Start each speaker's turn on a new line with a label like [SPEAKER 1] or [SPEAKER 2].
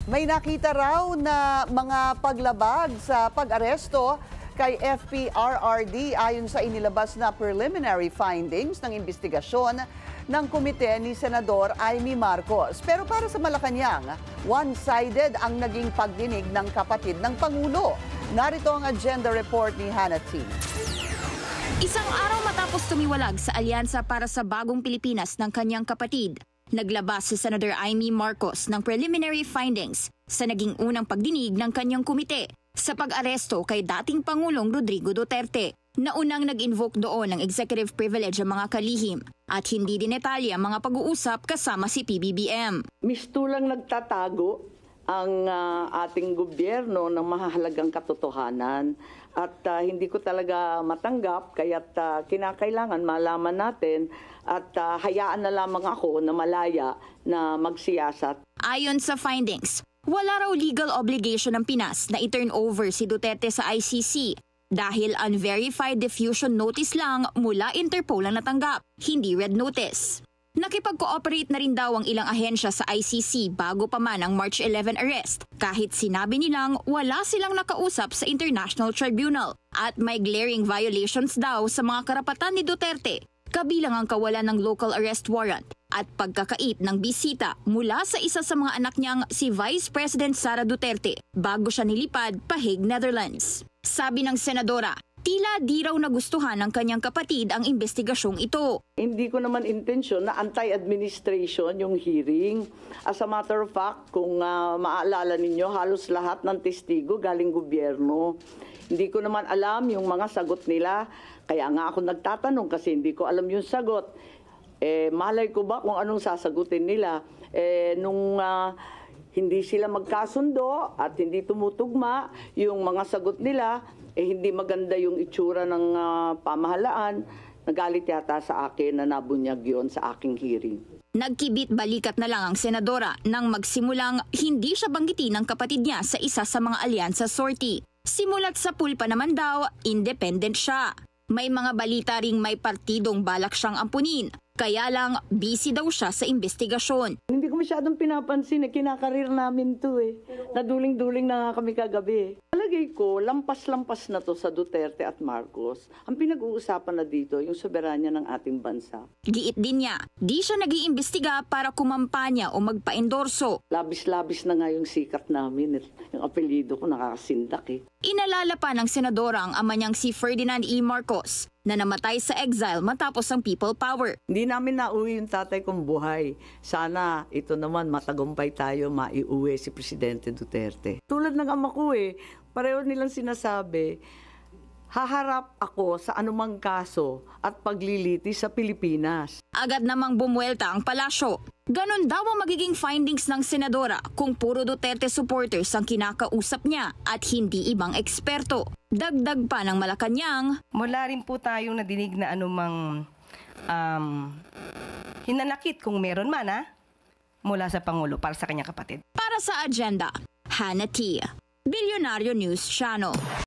[SPEAKER 1] May nakita raw na mga paglabag sa pag-aresto kay FPRRD ayon sa inilabas na preliminary findings ng investigasyon ng komite ni Senador Amy Marcos. Pero para sa Malacanang, one-sided ang naging pagdinig ng kapatid ng Pangulo. Narito ang agenda report ni Hannah T.
[SPEAKER 2] Isang araw matapos tumiwalag sa Alyansa para sa Bagong Pilipinas ng kanyang kapatid, naglabas si Senator Amy Marcos ng preliminary findings sa naging unang pagdinig ng kanyang komite sa pag-aresto kay dating Pangulong Rodrigo Duterte na unang nag-invoke doon ng executive privilege ang mga kalihim at hindi dinetalye ang mga pag-uusap kasama si PBBM.
[SPEAKER 3] Mistulang nagtatago ang ating gobyerno ng mahahalagang katotohanan at hindi ko talaga matanggap kaya't kinakailangan malaman natin at hayaan na lamang ako na malaya na magsiyasat.
[SPEAKER 2] Ayon sa findings, wala raw legal obligation ng Pinas na i-turn over si Duterte sa ICC dahil unverified diffusion notice lang mula Interpol ang natanggap, hindi red notice. Nakipag-cooperate na rin daw ang ilang ahensya sa ICC bago pa man ang March 11 arrest kahit sinabi nilang wala silang nakausap sa International Tribunal at may glaring violations daw sa mga karapatan ni Duterte, kabilang ang kawalan ng local arrest warrant at pagkakait ng bisita mula sa isa sa mga anak niyang si Vice President Sara Duterte bago siya nilipad pa Hague, Netherlands. Sabi ng senadora, tila di raw nagustuhan ng kanyang kapatid ang investigasyong ito.
[SPEAKER 3] Hindi ko naman intensyon na anti-administration yung hearing. As a matter of fact, kung maaalala ninyo, halos lahat ng testigo galing gobyerno. Hindi ko naman alam yung mga sagot nila. Kaya nga ako nagtatanong kasi hindi ko alam yung sagot. Malay ko ba kung anong sasagutin nila? Nung hindi sila magkasundo at hindi tumutugma yung mga sagot nila, hindi maganda yung itsura ng pamahalaan, nagalit yata sa akin na nabunyag yun sa aking hearing.
[SPEAKER 2] Nagkibit balikat na lang ang senadora nang magsimulang hindi siya banggitin ng kapatid niya sa isa sa mga alyansa sortie. Simulat sa pulpa naman daw, independent siya. May mga balita ring may partidong balak siyang ampunin, kaya lang busy daw siya sa investigasyon.
[SPEAKER 3] Hindi ko masyadong pinapansin, kinakarir namin to Naduling-duling na nga kami kagabi. Palagay ko, lampas-lampas na to sa Duterte at Marcos. Ang pinag-uusapan na dito, yung soberanya ng ating bansa.
[SPEAKER 2] Giit din niya, di siya nag-iimbestiga para kumampanya o magpa-endorso.
[SPEAKER 3] Labis-labis na nga yung sikat namin. Yung apelyido ko nakakasindak
[SPEAKER 2] Inalala pa ng senadora ang ama niyang si Ferdinand E. Marcos na namatay sa exile matapos ang people power.
[SPEAKER 3] Hindi namin nauwi yung tatay kong buhay. Sana ito naman matagumpay tayo maiuwi si Presidente Duterte. Tulad ng ama ko pareho nilang sinasabi, haharap ako sa anumang kaso at paglilitis sa Pilipinas.
[SPEAKER 2] Agad namang bumuelta ang palasyo. Ganon daw ang magiging findings ng senadora kung puro Duterte supporters ang kinakausap niya at hindi ibang eksperto. Dagdag pa ng Malacanang,
[SPEAKER 4] wala rin po tayong nadinig na anumang hinanakit kung meron man mula sa Pangulo para sa kanyang kapatid.
[SPEAKER 2] Para sa agenda, Hannah T. Bilyonaryo News Channel.